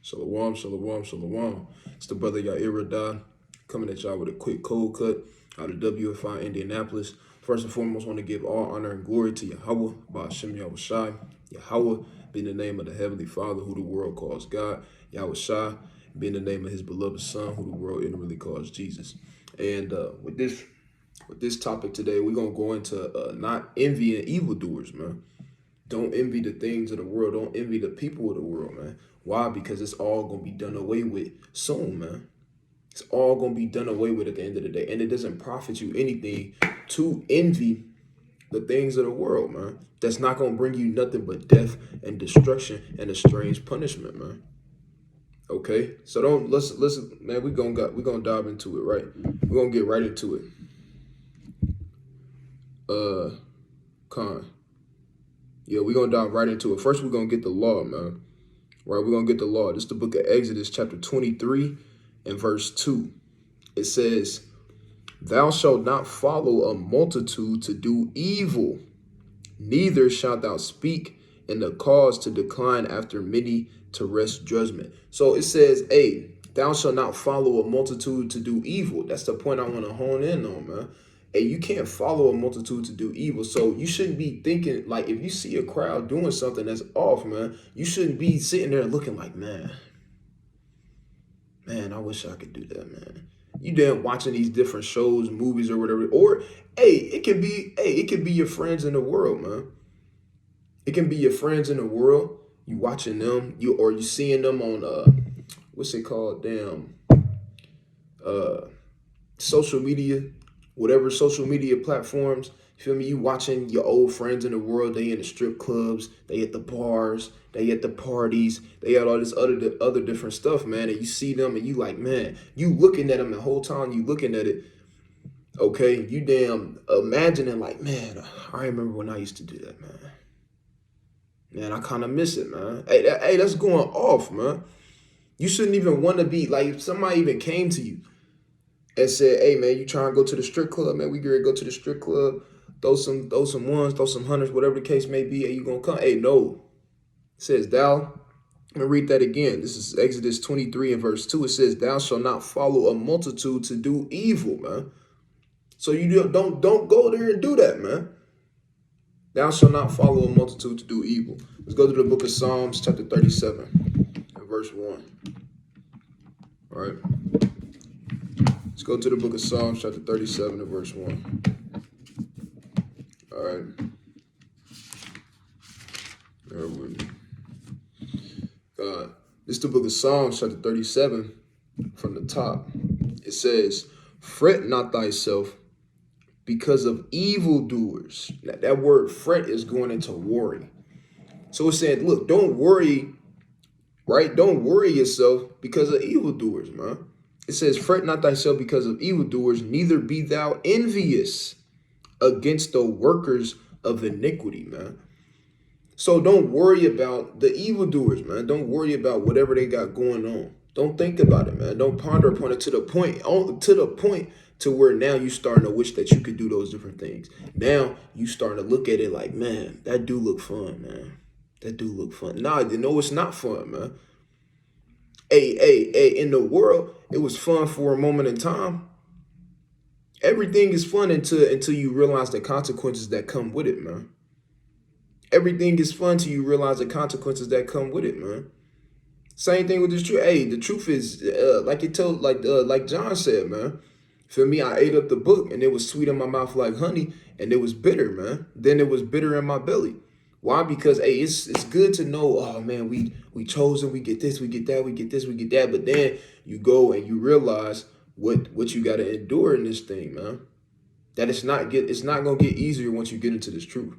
Shalom, shalom, shalom. It's the brother Yair Radha coming at y'all with a quick cold cut out of WFI Indianapolis. First and foremost, I want to give all honor and glory to Yahweh, Ba'ashem Yahweh Shai. Yahweh being the name of the Heavenly Father, who the world calls God. Yahweh Shai being the name of his beloved Son, who the world inwardly calls Jesus. And with this topic today, we're going to go into not envying evildoers, man. Don't envy the things of the world. Don't envy the people of the world, man. Why? Because it's all going to be done away with soon, man. It's all going to be done away with at the end of the day. And it doesn't profit you anything to envy the things of the world, man. That's not going to bring you nothing but death and destruction and a strange punishment, man. Okay? So don't, listen, man, we're gonna dive into it, right? We're going to get right into it. Con. Yeah, we're going to dive right into it. First, we're going to get the law, man. Right, we're going to get the law. This is the book of Exodus, chapter 23 and verse 2. It says, "Thou shalt not follow a multitude to do evil, neither shalt thou speak in the cause to decline after many to wrest judgment." So it says, hey, thou shalt not follow a multitude to do evil. That's the point I want to hone in on, man. Hey, you can't follow a multitude to do evil. So you shouldn't be thinking, like, if you see a crowd doing something that's off, man, you shouldn't be sitting there looking like, man, I wish I could do that, man. You damn watching these different shows, movies, or whatever. Or, it can be your friends in the world, man. It can be your friends in the world. You watching them, you seeing them on what's it called? Social media. Whatever social media platforms, you feel me? You watching your old friends in the world. They in the strip clubs, they at the bars, they at the parties, they at all this other different stuff, man. And you see them and you like, man, you looking at them the whole time you looking at it. Okay, you damn imagining like, man, I remember when I used to do that, man. Man, I kind of miss it, man. Hey, that's going off, man. You shouldn't even want to be like, if somebody even came to you and said, hey, man, you trying to go to the strip club, man? We ready to go to the strip club, throw some ones, throw some hundreds, whatever the case may be, and you going to come? Hey, no. It says, thou, I'm going to read that again. This is Exodus 23 and verse 2. It says, thou shalt not follow a multitude to do evil, man. So you don't go there and do that, man. Thou shalt not follow a multitude to do evil. Let's go to the book of Psalms, chapter 37 and verse 1. All right. Let's go to the book of Psalms, chapter 37 and verse 1. All right. Bear with me. This is the book of Psalms, chapter 37, from the top. It says, fret not thyself because of evildoers. Now, that word fret is going into worry. So it's saying, look, don't worry, right? Don't worry yourself because of evildoers, man. It says, fret not thyself because of evildoers, neither be thou envious against the workers of iniquity, man. So don't worry about the evildoers, man. Don't worry about whatever they got going on. Don't think about it, man. Don't ponder upon it to the point to where now you starting to wish that you could do those different things. Now you starting to look at it like, man, that do look fun, man. That do look fun. Nah, no, it's not fun, man. Hey, in the world, it was fun for a moment in time. Everything is fun until you realize the consequences that come with it, man. Everything is fun till you realize the consequences that come with it, man. Same thing with this truth. Hey, the truth is, like John said, man. For me, I ate up the book and it was sweet in my mouth like honey, and it was bitter, man. Then it was bitter in my belly. Why? Because hey, it's good to know, oh man, we chosen, we get this, we get that, we get this, we get that. But then you go and you realize what you gotta endure in this thing, man. That it's not gonna get easier once you get into this truth.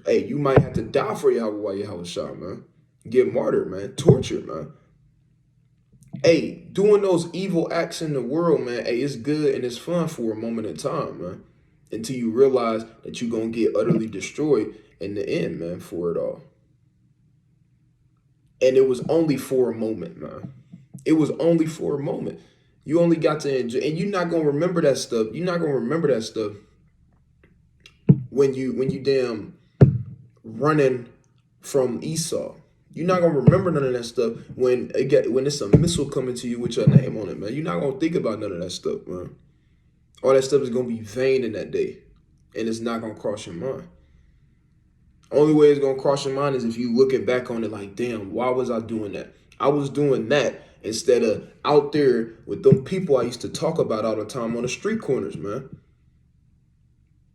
Hey, you might have to die for Yahweh Shah, man. Get martyred, man. Tortured, man. Hey, doing those evil acts in the world, man, hey, it's good and it's fun for a moment in time, man. Until you realize that you're going to get utterly destroyed in the end, man, for it all. And it was only for a moment, man. It was only for a moment. You only got to enjoy, and you're not going to remember that stuff. You're not going to remember that stuff when you damn running from Esau. You're not gonna remember none of that stuff when it's a missile coming to you with your name on it, man. You're not gonna think about none of that stuff, man. All that stuff is gonna be vain in that day, and it's not gonna cross your mind. Only way it's gonna cross your mind is if you looking back on it like, damn, why was I doing that? I was doing that instead of out there with them people I used to talk about all the time on the street corners, man.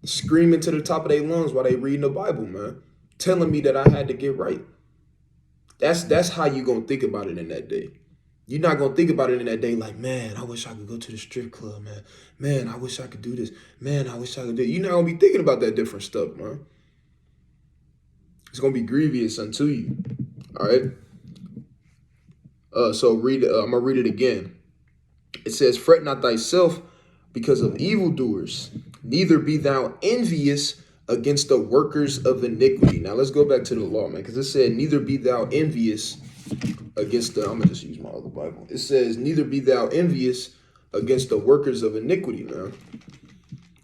Screaming to the top of their lungs while they reading the Bible, man. Telling me that I had to get right. That's how you gonna think about it in that day. You're not gonna think about it in that day like, man, I wish I could go to the strip club, man. Man, I wish I could do this. Man, I wish I could do it. You're not gonna be thinking about that different stuff, man. It's gonna be grievous unto you. All right. So read. I'm gonna read it again. It says, "Fret not thyself because of evildoers, neither be thou envious against the workers of iniquity." Now let's go back to the law, man, because it said, "Neither be thou envious against the." I'm gonna just use my other Bible. It says, "Neither be thou envious against the workers of iniquity." Man.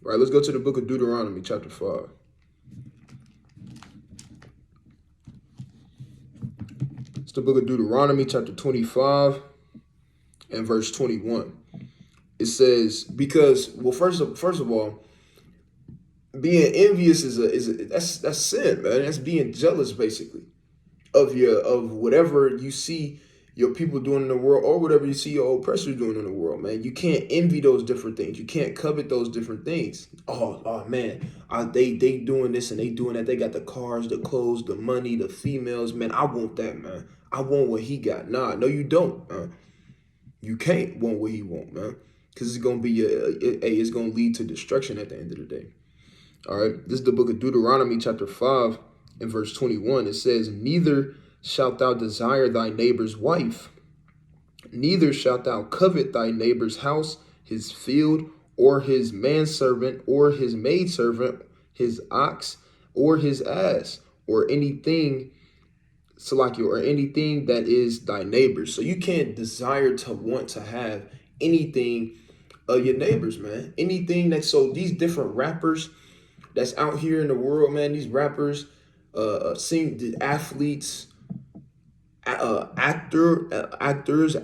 All right. Let's go to the book of Deuteronomy, chapter 5. The book of Deuteronomy, chapter 25 and verse 21. It says, because, well, first of all, being envious that's sin, man. That's being jealous, basically, of whatever you see your people doing in the world, or whatever you see your oppressors doing in the world, man. You can't envy those different things. You can't covet those different things. Oh man, they doing this and they doing that. They got the cars, the clothes, the money, the females, man. I want that, man. I want what he got. Nah, no, you don't, man. You can't want what he want, man, because it's gonna be it's gonna lead to destruction at the end of the day. All right, this is the book of Deuteronomy, chapter 5 and verse 21. It says, "Neither shalt thou desire thy neighbor's wife, neither shalt thou covet thy neighbor's house, his field, or his manservant, or his maidservant, his ox, or his ass, or anything or anything that is thy neighbor's." So you can't desire to want to have anything of your neighbors, man. Anything that, so these different rappers that's out here in the world, man, these rappers, sing, athletes, actors,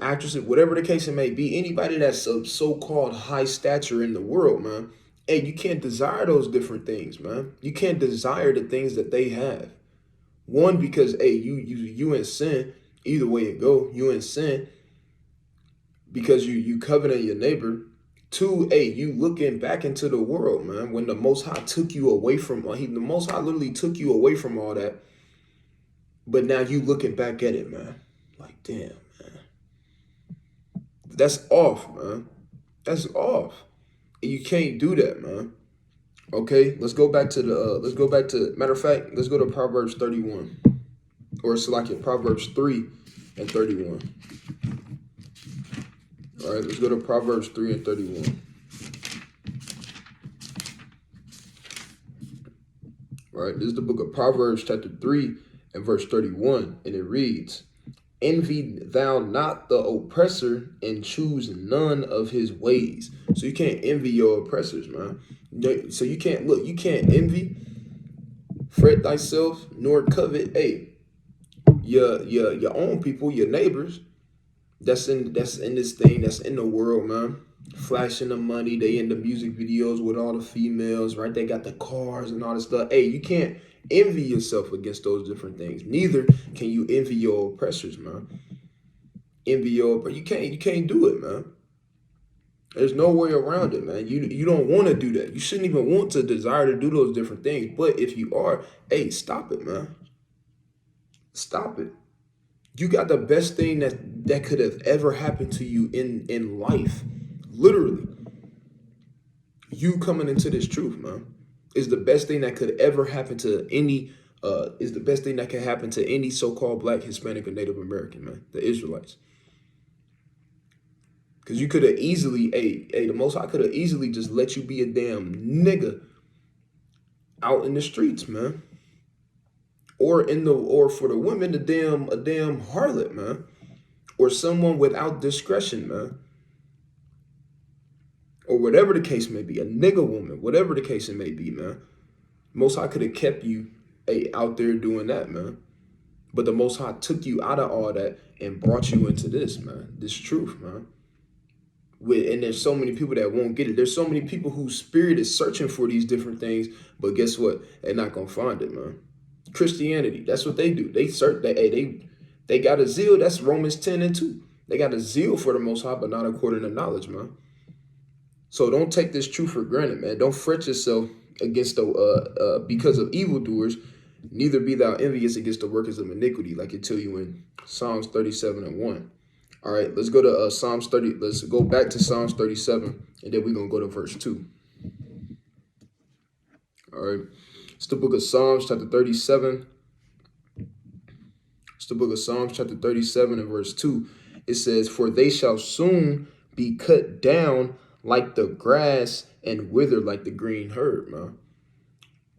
actresses, whatever the case it may be, anybody that's of so-called high stature in the world, man. Hey, you can't desire those different things, man. You can't desire the things that they have. One, because hey, you in sin. Either way it go, you in sin because you coveting your neighbor. Two, hey, you looking back into the world, man. When the Most High took you away from, the Most High literally took you away from all that. But now you looking back at it, man. Like, damn, man. That's off, man. That's off. And you can't do that, man. Okay, let's go back to matter of fact, let's go to Proverbs 31. Or it's like Proverbs 3 and 31. All right, let's go to Proverbs 3 and 31. All right, this is the book of Proverbs, chapter 3 and verse 31. And it reads, "Envy thou not the oppressor, and choose none of his ways." So you can't envy your oppressors, man. So you can't envy, fret thyself, nor covet, hey, your own people, your neighbors, that's in this thing, that's in the world, man. Flashing the money, they in the music videos with all the females, right? They got the cars and all this stuff. Hey, you can't envy yourself against those different things. Neither can you envy your oppressors, man. You can't do it, man. There's no way around it, man. You don't want to do that. You shouldn't even want to desire to do those different things. But if you are, hey, stop it, man. Stop it. You got the best thing that could have ever happened to you in life. Literally. You coming into this truth, man, is the best thing that could ever happen to any so-called Black, Hispanic, or Native American, man, the Israelites. Because you could have easily, the Most High could have easily just let you be a damn nigga out in the streets, man. Or for the women, a damn harlot, man. Or someone without discretion, man. Or whatever the case may be, a nigga woman, whatever the case it may be, man. Most High could have kept you out there doing that, man. But the Most High took you out of all that and brought you into this, man. This truth, man. And there's so many people that won't get it. There's so many people whose spirit is searching for these different things, but guess what? They're not gonna find it, man. Christianity, that's what they do. They search. They got a zeal. That's Romans 10:2. They got a zeal for the Most High, but not according to knowledge, man. So don't take this truth for granted, man. Don't fret yourself against the because of evildoers. Neither be thou envious against the workers of iniquity, like it tell you in Psalms 37:1. All right, let's go to Psalms 30. Let's go back to Psalms 37, and then we're gonna go to verse 2. All right, it's the book of Psalms, chapter 37. It's the book of Psalms, chapter 37, and verse 2. It says, "For they shall soon be cut down like the grass and wither like the green herb," man.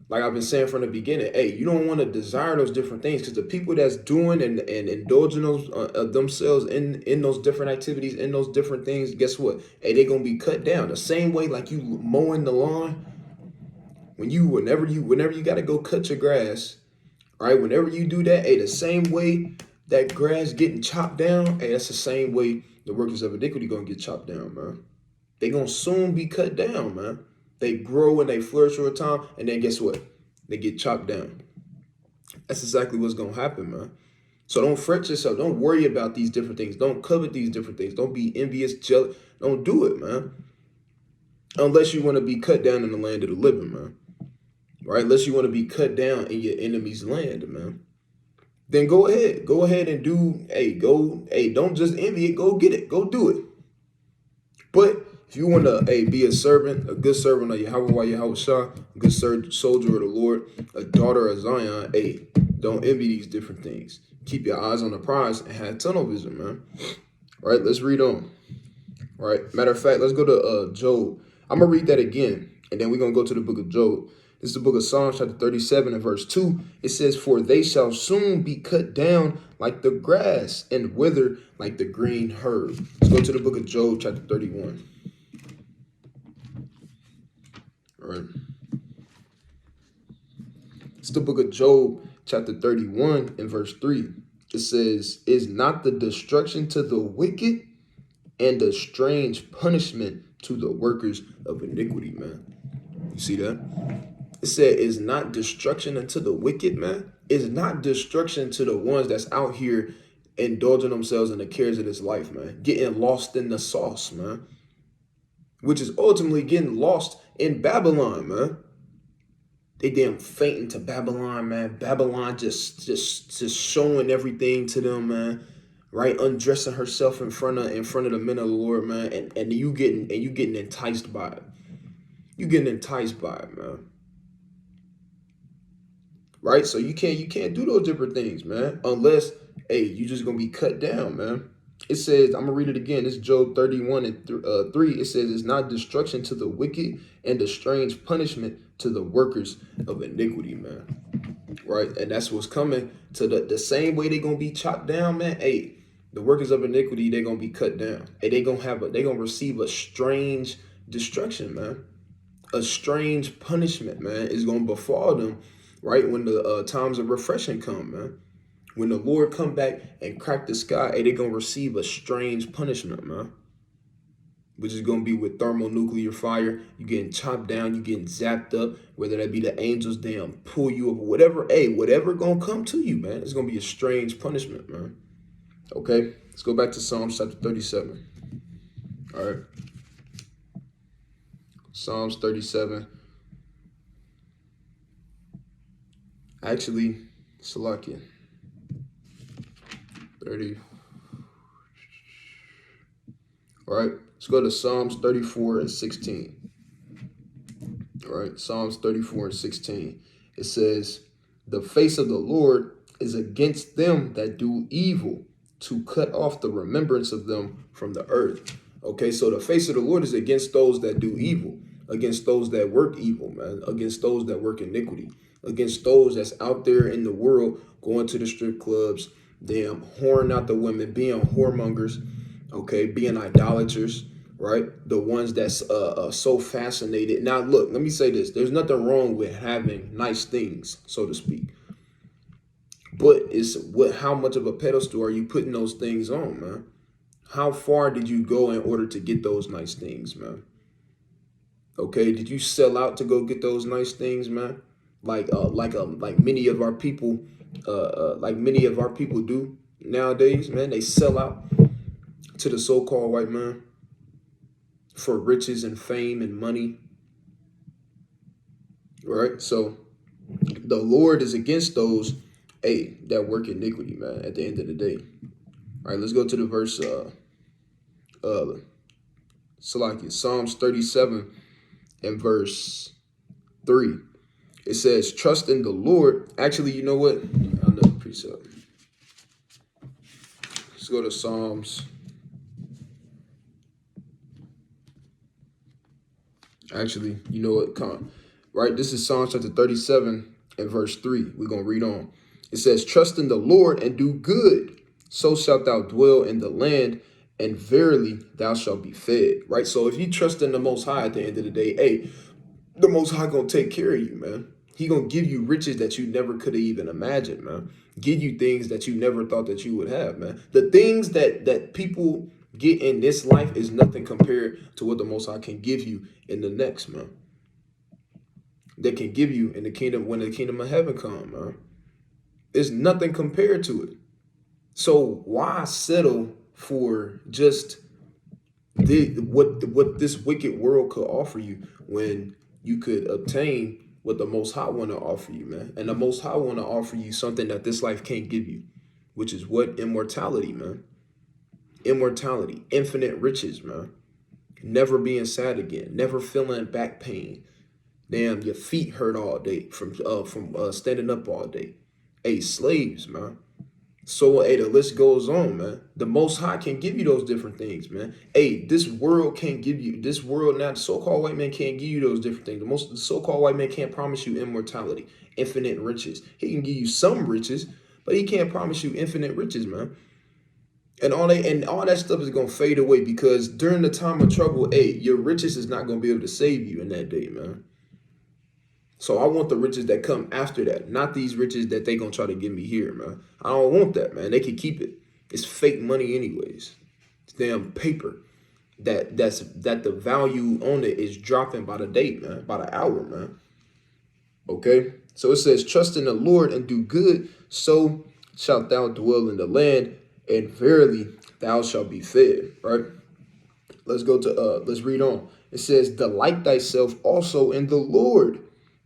Like I've been saying from the beginning, hey, you don't want to desire those different things, because the people that's doing and indulging those themselves in those different activities, in those different things, guess what? Hey, they're gonna be cut down the same way like you mowing the lawn. Whenever you got to go cut your grass, all right, whenever you do that, hey, the same way that grass getting chopped down, hey, that's the same way the workers of iniquity gonna get chopped down, man. They gonna soon be cut down, man. They grow and they flourish for a time, and then guess what? They get chopped down. That's exactly what's gonna happen, man. So don't fret yourself. Don't worry about these different things. Don't covet these different things. Don't be envious, jealous. Don't do it, man. Unless you want to be cut down in the land of the living, man. Right? Unless you want to be cut down in your enemy's land, man. Then go ahead. Go ahead and do, don't just envy it. Go get it. Go do it. But if you want to, be a servant, a good servant of Yahweh Shah, a good soldier of the Lord, a daughter of Zion, don't envy these different things. Keep your eyes on the prize and have tunnel vision, man. All right, let's read on. All right, matter of fact, let's go to Job. I'm going to read that again, and then we're going to go to the book of Job. This is the book of Psalms, chapter 37 and verse 2. It says, "For they shall soon be cut down like the grass and wither like the green herb." Let's go to the book of Job, chapter 31. All right. It's the book of Job, chapter 31 and verse 3. It says, "Is not the destruction to the wicked and a strange punishment to the workers of iniquity," man? You see that? It said, "Is not destruction unto the wicked," man. Is not destruction to the ones that's out here indulging themselves in the cares of this life, man. Getting lost in the sauce, man. Which is ultimately getting lost in Babylon, man. They damn fainting to Babylon, man. Babylon just showing everything to them, man. Right, undressing herself in front of the men of the Lord, man. And you getting enticed by it. You getting enticed by it, man. Right, so you can't do those different things, man, unless you just gonna be cut down, man. It says, I'm gonna read it again. It's Job 31 and 3. It says, "It's not destruction to the wicked and a strange punishment to the workers of iniquity," man. Right, and that's what's coming to the same way they gonna be chopped down, man. The workers of iniquity, they gonna be cut down. They gonna receive a strange destruction, man. A strange punishment, man, is gonna befall them. Right, when the times of refreshing come, man. When the Lord come back and crack the sky, they're going to receive a strange punishment, man. Which is going to be with thermonuclear fire. You getting chopped down, you getting zapped up, whether that be the angels, damn, pull you up, whatever. Whatever going to come to you, man. It's going to be a strange punishment, man. Okay, let's go back to Psalms chapter 37. All right. Psalms 37. Actually, Salakia. 30. All right, let's go to Psalms 34 and 16. All right, Psalms 34 and 16. It says, "The face of the Lord is against them that do evil, to cut off the remembrance of them from the earth." Okay, so the face of the Lord is against those that do evil, against those that work evil, man, against those that work iniquity, against those that's out there in the world going to the strip clubs, damn, whoring out the women, being whoremongers, okay, being idolaters, right? The ones that's so fascinated. Now, look, let me say this. There's nothing wrong with having nice things, so to speak. But it's how much of a pedestal are you putting those things on, man? How far did you go in order to get those nice things, man? Okay, did you sell out to go get those nice things, man? Like many of our people, like many of our people do nowadays, man. They sell out to the so-called white man for riches and fame and money, right? So the Lord is against those, that work iniquity, man. At the end of the day, all right. Let's go to the verse. Salakia, Psalms 37 and verse 3. It says, trust in the Lord. Actually, you know what? Another precept. Let's go to Psalms. Actually, you know what? Come on. Right? This is Psalms chapter 37 and verse 3. We're going to read on. It says, trust in the Lord and do good. So shalt thou dwell in the land, and verily thou shalt be fed. Right? So if you trust in the Most High at the end of the day, the Most High going to take care of you, man. He going to give you riches that you never could have even imagined, man. Give you things that you never thought that you would have, man. The things that people get in this life is nothing compared to what the Most High can give you in the next, man. That can give you in the kingdom when the kingdom of heaven come, man. It's nothing compared to it. So why settle for just what this wicked world could offer you when you could obtain what the Most High want to offer you, man? And the Most High want to offer you something that this life can't give you, which is what? Immortality, man. Immortality, infinite riches, man. Never being sad again, never feeling back pain. Damn, your feet hurt all day from standing up all day. Hey, slaves, man. So, hey, the list goes on, man. The Most High can give you those different things, man. Hey, this world can't give you, this world now, the so-called white man can't give you those different things. The so-called white man can't promise you immortality, infinite riches. He can give you some riches, but he can't promise you infinite riches, man. And all that stuff is gonna fade away because during the time of trouble, hey, your riches is not gonna be able to save you in that day, man. So I want the riches that come after that, not these riches that they gonna try to give me here, man. I don't want that, man. They can keep it. It's fake money anyways. It's damn paper that the value on it is dropping by the day, man, by the hour, man. Okay? So it says, trust in the Lord and do good, so shalt thou dwell in the land, and verily thou shalt be fed. Right? Let's go to let's read on. It says, delight thyself also in the Lord,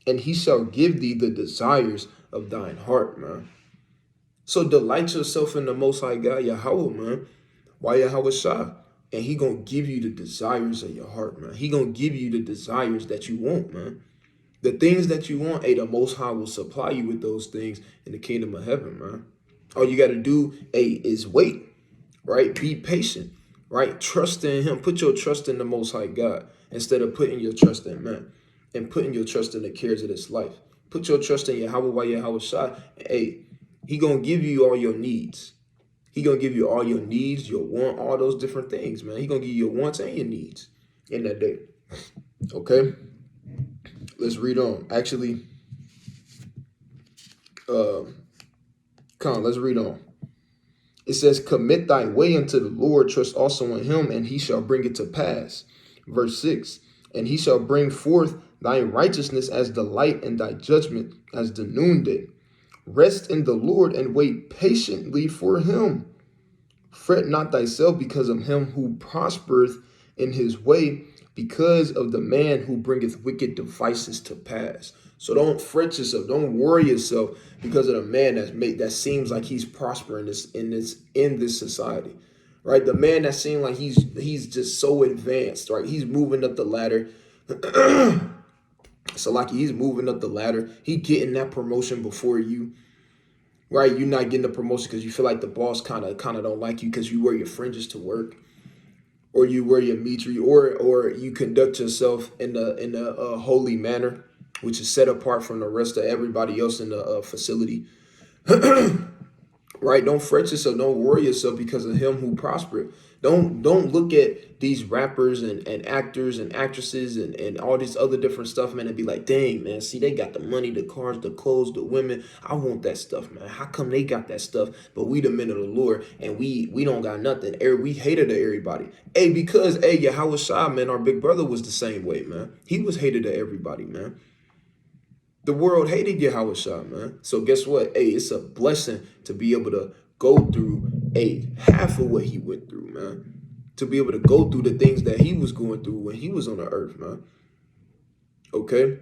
and he shall give thee the desires of thine heart, man. So delight yourself in the Most High God, Yahweh, man. Why Yahweh Shah? And he gonna give you the desires of your heart, man. He gonna give you the desires that you want, man. The things that you want, hey, the Most High will supply you with those things in the kingdom of heaven, man. All you got to do, hey, is wait, right? Be patient, right? Trust in him. Put your trust in the Most High God instead of putting your trust in man and putting your trust in the cares of this life. Put your trust in Yahweh by Yahweh Shai. Hey, he going to give you all your needs. He going to give you all your needs, your want, all those different things, man. He going to give you your wants and your needs in that day. Okay? Let's read on. Actually, let's read on. It says, commit thy way unto the Lord, trust also in him, and he shall bring it to pass. Verse 6, and he shall bring forth thy righteousness as the light, and thy judgment as the noonday. Rest in the Lord and wait patiently for him. Fret not thyself because of him who prospereth in his way, because of the man who bringeth wicked devices to pass. So don't fret yourself, don't worry yourself because of the man that seems like he's prospering in this society, right? The man that seems like he's just so advanced, right? He's moving up the ladder. So like he's moving up the ladder, he getting that promotion before you, right? You're not getting the promotion because you feel like the boss kind of don't like you because you wear your fringes to work, or you wear your mitri, or you conduct yourself in a holy manner, which is set apart from the rest of everybody else in the facility, right? Don't fret yourself, don't worry yourself because of him who prospered. Don't look at these rappers and actors and actresses and all this other different stuff, man, and be like, dang, man, see, they got the money, the cars, the clothes, the women. I want that stuff, man. How come they got that stuff, but we the men of the Lord and we don't got nothing? We hated to everybody. Hey, because Yahweh Shai, man, our big brother was the same way, man. He was hated to everybody, man. The world hated Yahweh Shah, man. So guess what? Hey, it's a blessing to be able to go through half of what he went through, man. To be able to go through the things that he was going through when he was on the earth, man. Okay?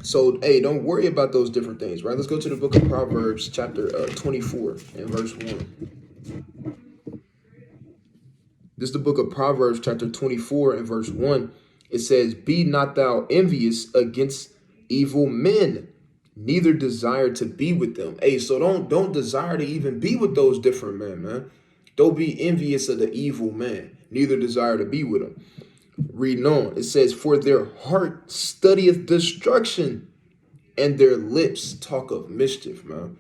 So, hey, don't worry about those different things, right? Let's go to the book of Proverbs, chapter 24 and verse 1. This is the book of Proverbs, chapter 24 and verse 1. It says, be not thou envious against evil men, neither desire to be with them. Hey, so don't desire to even be with those different men, man. Don't be envious of the evil man, neither desire to be with them. Reading on, it says, for their heart studieth destruction, and their lips talk of mischief, man.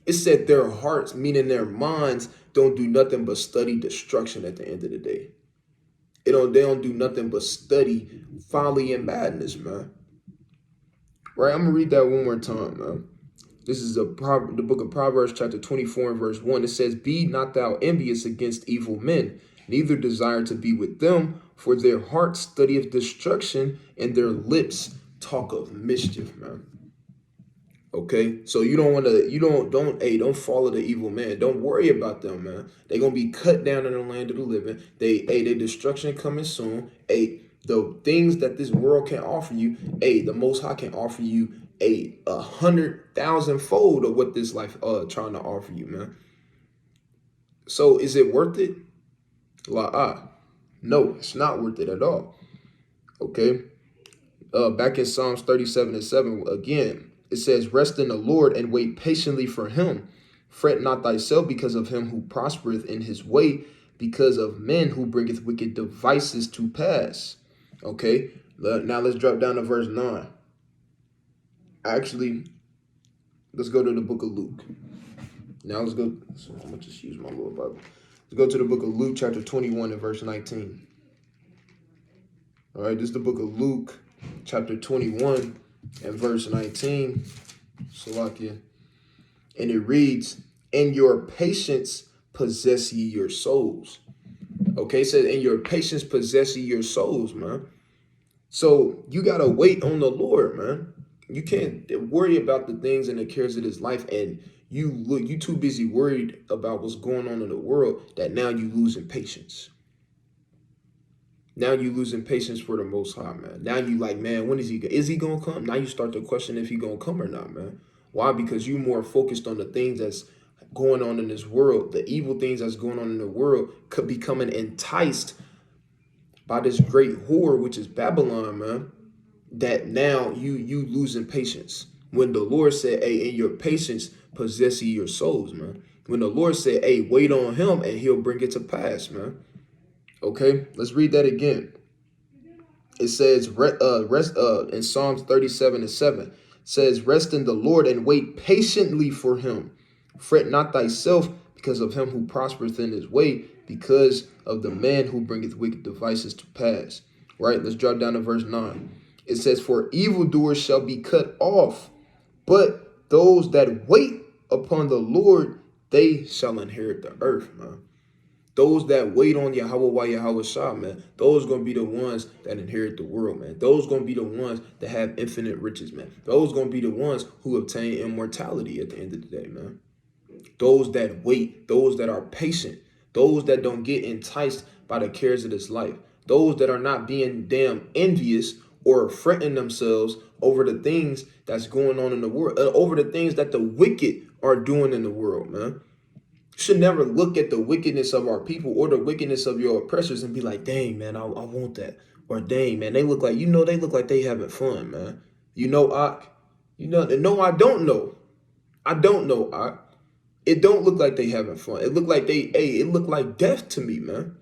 It said their hearts, meaning their minds, don't do nothing but study destruction at the end of the day. They don't do nothing but study folly and madness, man. Right? I'm gonna read that one more time, man. This is the book of Proverbs, chapter 24 and verse 1. It says, be not thou envious against evil men, neither desire to be with them, for their heart studieth destruction, and their lips talk of mischief, man. Okay, so you don't want to, don't follow the evil man. Don't worry about them, man. They're gonna be cut down in the land of the living. Their destruction coming soon. The things that this world can offer you, the Most High can offer you 100,000-fold of what this life trying to offer you, man. So is it worth it? No, it's not worth it at all. Okay, back in Psalms 37:7 again. It says, rest in the Lord and wait patiently for him. Fret not thyself because of him who prospereth in his way, because of men who bringeth wicked devices to pass. Okay, now let's drop down to verse 9. Actually, let's go to the book of Luke. Now let's go. So I'm going to just use my little Bible. Let's go to the book of Luke, chapter 21 and verse 19. All right, this is the book of Luke, chapter 21 and verse 19. Salakia. And it reads, in your patience possess ye your souls. Okay, it says, in your patience possess ye your souls, man. So you got to wait on the Lord, man. You can't worry about the things and the cares of this life, and you too busy worried about what's going on in the world that now you losing patience. Now you losing patience for the Most High, man. Now you like, man, when is he gonna come? Now you start to question if he gonna come or not, man. Why? Because you more focused on the things that's going on in this world, the evil things that's going on in the world, could becoming enticed by this great whore, which is Babylon, man. That now you losing patience. When the Lord said, hey, in your patience possess ye your souls, man. When the Lord said, hey, wait on him and he'll bring it to pass, man. Okay, let's read that again. It says, rest in Psalms 37:7, says, rest in the Lord and wait patiently for him. Fret not thyself because of him who prospereth in his way, because of the man who bringeth wicked devices to pass. Right, let's drop down to verse 9. It says, for evildoers shall be cut off, but those that wait upon the Lord, they shall inherit the earth, man. Those that wait on Yahweh Shah, man, those going to be the ones that inherit the world, man. Those going to be the ones that have infinite riches, man. Those going to be the ones who obtain immortality at the end of the day, man. Those that wait, those that are patient, those that don't get enticed by the cares of this life, those that are not being damn envious or fretting themselves over the things that's going on in the world, over the things that the wicked are doing in the world, man. Should never look at the wickedness of our people or the wickedness of your oppressors and be like, dang, man, I want that. Or dang, man, they look like they having fun, man. No, I don't know. I don't know, It don't look like they having fun. It look like it look like death to me, man.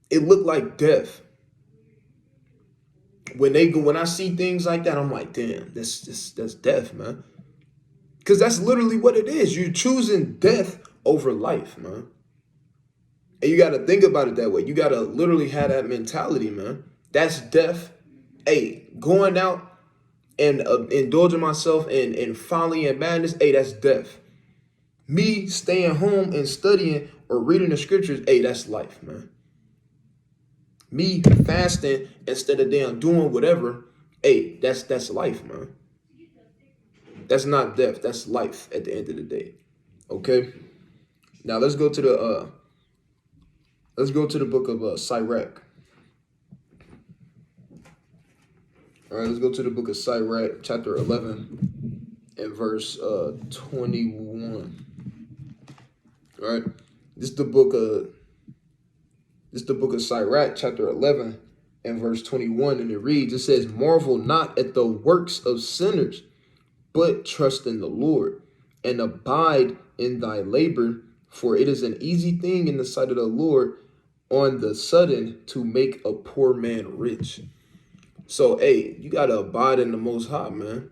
It looked like death. When I see things like that, I'm like, damn, that's death, man. Because that's literally what it is. You're choosing death over life, man. And you got to think about it that way. You got to literally have that mentality, man. That's death. Hey, going out and indulging myself in folly and madness, hey, that's death. Me staying home and studying or reading the scriptures, hey, that's life, man. Me fasting instead of damn doing whatever, hey, that's life, man. That's not death. That's life at the end of the day. Okay. Now let's go to the book of Sirach. All right, let's go to the book of Sirach, chapter 11 and verse 21. All right. This is the book of Sirach, chapter 11 and verse 21, and it reads, it says, "Marvel not at the works of sinners, but trust in the Lord, and abide in thy labor, for it is an easy thing in the sight of the Lord on the sudden to make a poor man rich." So, hey, you gotta abide in the Most High, man.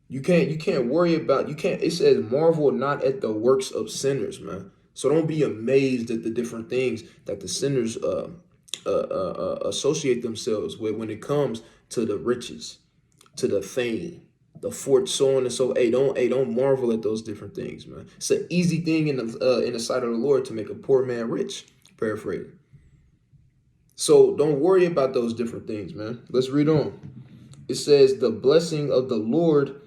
You can't worry about, it says, marvel not at the works of sinners, man. So don't be amazed at the different things that the sinners associate themselves with when it comes to the riches, to the fame, the fort, so on and so. Don't marvel at those different things, man. It's an easy thing in the sight of the Lord to make a poor man rich. Paraphrasing. So don't worry about those different things, man. Let's read on. It says the blessing of the Lord.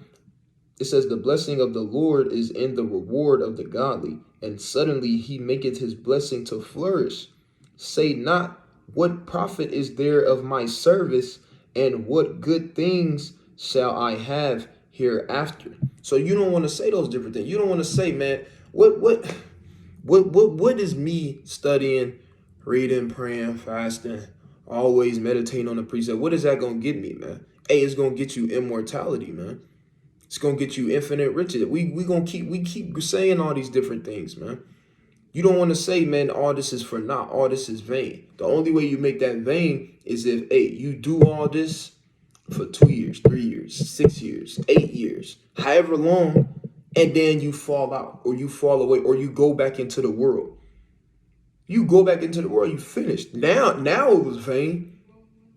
It says the blessing of the Lord is in the reward of the godly, and suddenly he maketh his blessing to flourish. Say not, what profit is there of my service, and what good things shall I have hereafter? So you don't want to say those different things. You don't want to say, man, what is me studying, reading, praying, fasting, always meditating on the precept? What is that gonna get me, man? Hey, it's gonna get you immortality, man. It's gonna get you infinite riches. We keep saying all these different things, man. You don't want to say, man, all this is for naught, all this is vain. The only way you make that vain is if, hey, you do all this for 2 years, 3 years, 6 years, 8 years, however long, and then you fall out or you fall away or you go back into the world. You go back into the world, you finished. Now it was vain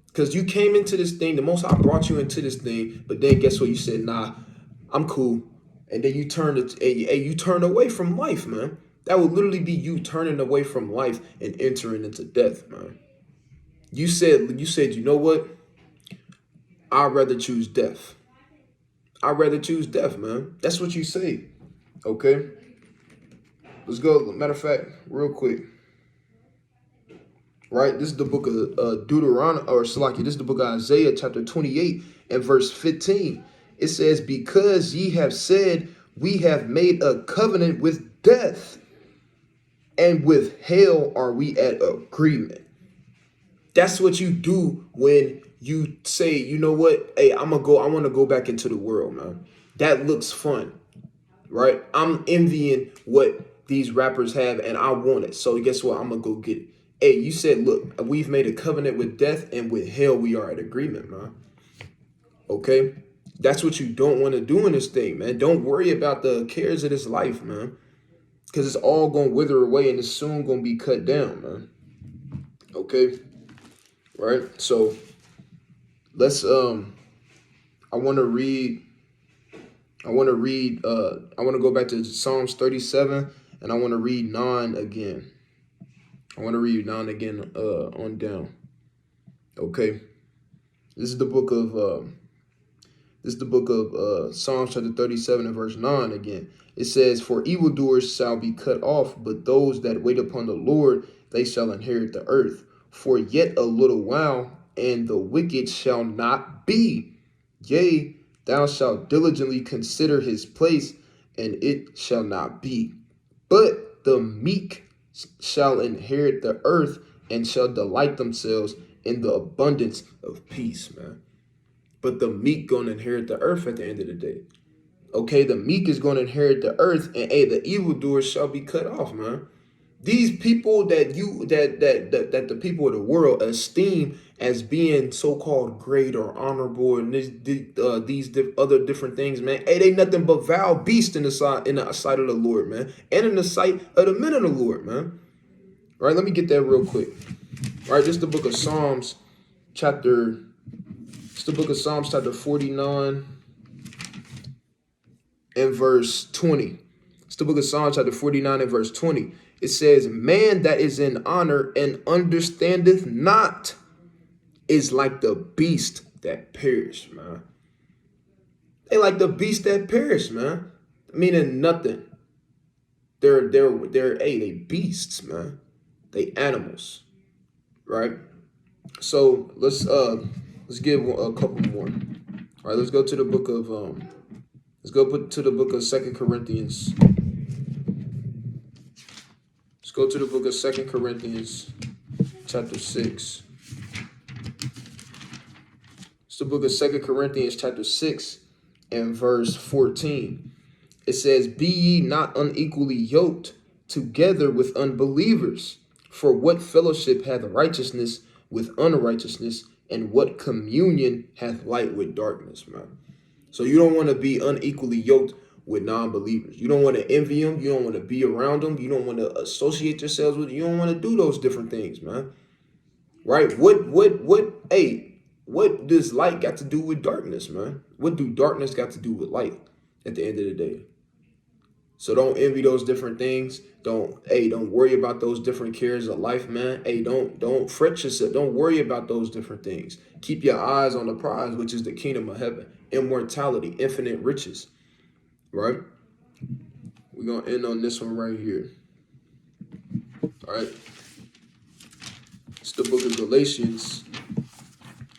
because you came into this thing. The Most High brought you into this thing, but then guess what? You said, nah, I'm cool. And then you turned away from life, man. That would literally be you turning away from life and entering into death, man. You said, you know what? I'd rather choose death. I'd rather choose death, man. That's what you say. Okay? Let's go. Matter of fact, real quick. Right? This is the book of Deuteronomy, or Salaki. This is the book of Isaiah, chapter 28 and verse 15. It says, because ye have said, we have made a covenant with death, and with hell are we at agreement. That's what you do when you say, you know what? Hey, I want to go back into the world, man. That looks fun, right? I'm envying what these rappers have, and I want it. So guess what? I'm going to go get it. Hey, you said, look, we've made a covenant with death, and with hell we are at agreement, man. Okay? That's what you don't want to do in this thing, man. Don't worry about the cares of this life, man. Because it's all going to wither away, and it's soon going to be cut down, man. Okay? Right? So, let's, I want to go back to Psalms 37, and I want to read 9 again. I want to read 9 again on down. Okay? This is the book of Psalms chapter 37 and verse 9 again. It says, for evildoers shall be cut off, but those that wait upon the Lord, they shall inherit the earth. For yet a little while, and the wicked shall not be. Yea, thou shalt diligently consider his place, and it shall not be. But the meek shall inherit the earth, and shall delight themselves in the abundance of peace, man. But the meek gonna inherit the earth at the end of the day. Okay, the meek is gonna inherit the earth, and hey, the evildoers shall be cut off, man. These people that the people of the world esteem as being so-called great or honorable, and other different things, man. Hey, they nothing but vile beasts in the sight of the Lord, man, and in the sight of the men of the Lord, man. All right, let me get that real quick. All right, this is the book of Psalms, chapter. It's the book of Psalms, chapter 49 and verse 20. It's the book of Psalms, chapter 49 and verse 20. It says, man that is in honor and understandeth not is like the beast that perish, man. They like the beast that perish, man. Meaning nothing. They beasts, man. They animals, right? So let's give a couple more. All right, let's go to the book of to the book of 2 Corinthians. Let's go to the book of 2 Corinthians, chapter 6. It's the book of 2 Corinthians, chapter 6, and verse 14. It says, be ye not unequally yoked together with unbelievers. For what fellowship hath righteousness with unrighteousness, and what communion hath light with darkness, man? So you don't want to be unequally yoked with non-believers. You don't want to envy them. You don't want to be around them. You don't want to associate yourselves with them. You don't want to do those different things, man. Right? What does light got to do with darkness, man? What do darkness got to do with light at the end of the day? So don't envy those different things. Don't worry about those different cares of life, man. Hey, don't fret yourself. Don't worry about those different things. Keep your eyes on the prize, which is the kingdom of heaven, immortality, infinite riches. Right? We're gonna end on this one right here. All right. It's the book of Galatians.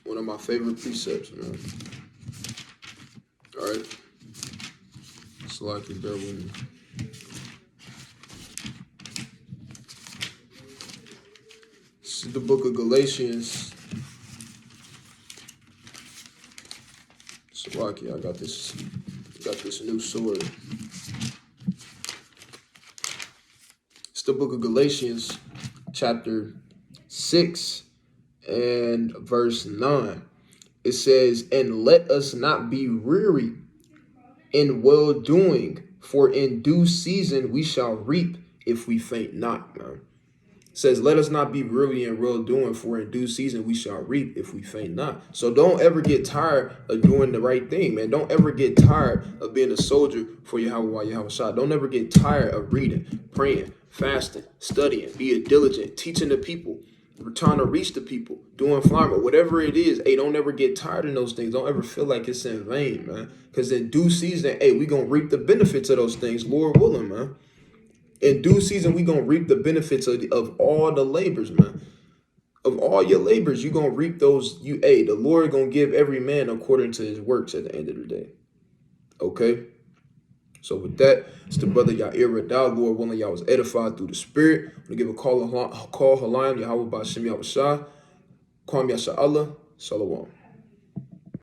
One of my favorite precepts, man. All right. It's like you bear with me. This is the book of Galatians. Slovakia, I got this new sword. It's the book of Galatians, chapter 6 and verse 9. It says, and let us not be weary in well-doing, for in due season we shall reap if we faint not, man. It says, let us not be weary in well-doing, for in due season we shall reap if we faint not. So don't ever get tired of doing the right thing, man. Don't ever get tired of being a soldier for Yahweh while Yahweh shot. Don't ever get tired of reading, praying, fasting, studying, being diligent, teaching the people, trying to reach the people, doing farming, whatever it is. Hey, don't ever get tired of those things. Don't ever feel like it's in vain, man. Because in due season, hey, we going to reap the benefits of those things, Lord willing, man. In due season, we going to reap the benefits of all the labors, man. Of all your labors, you going to reap those. The Lord going to give every man according to his works at the end of the day. Okay? So with that, it's the brother Yair Radal, Lord willing, y'all was edified through the Spirit. I'm going to give a call Halayim, Yahweh Ba'Shem Yahweh Shah, Kwam Yasha Allah, Shalom.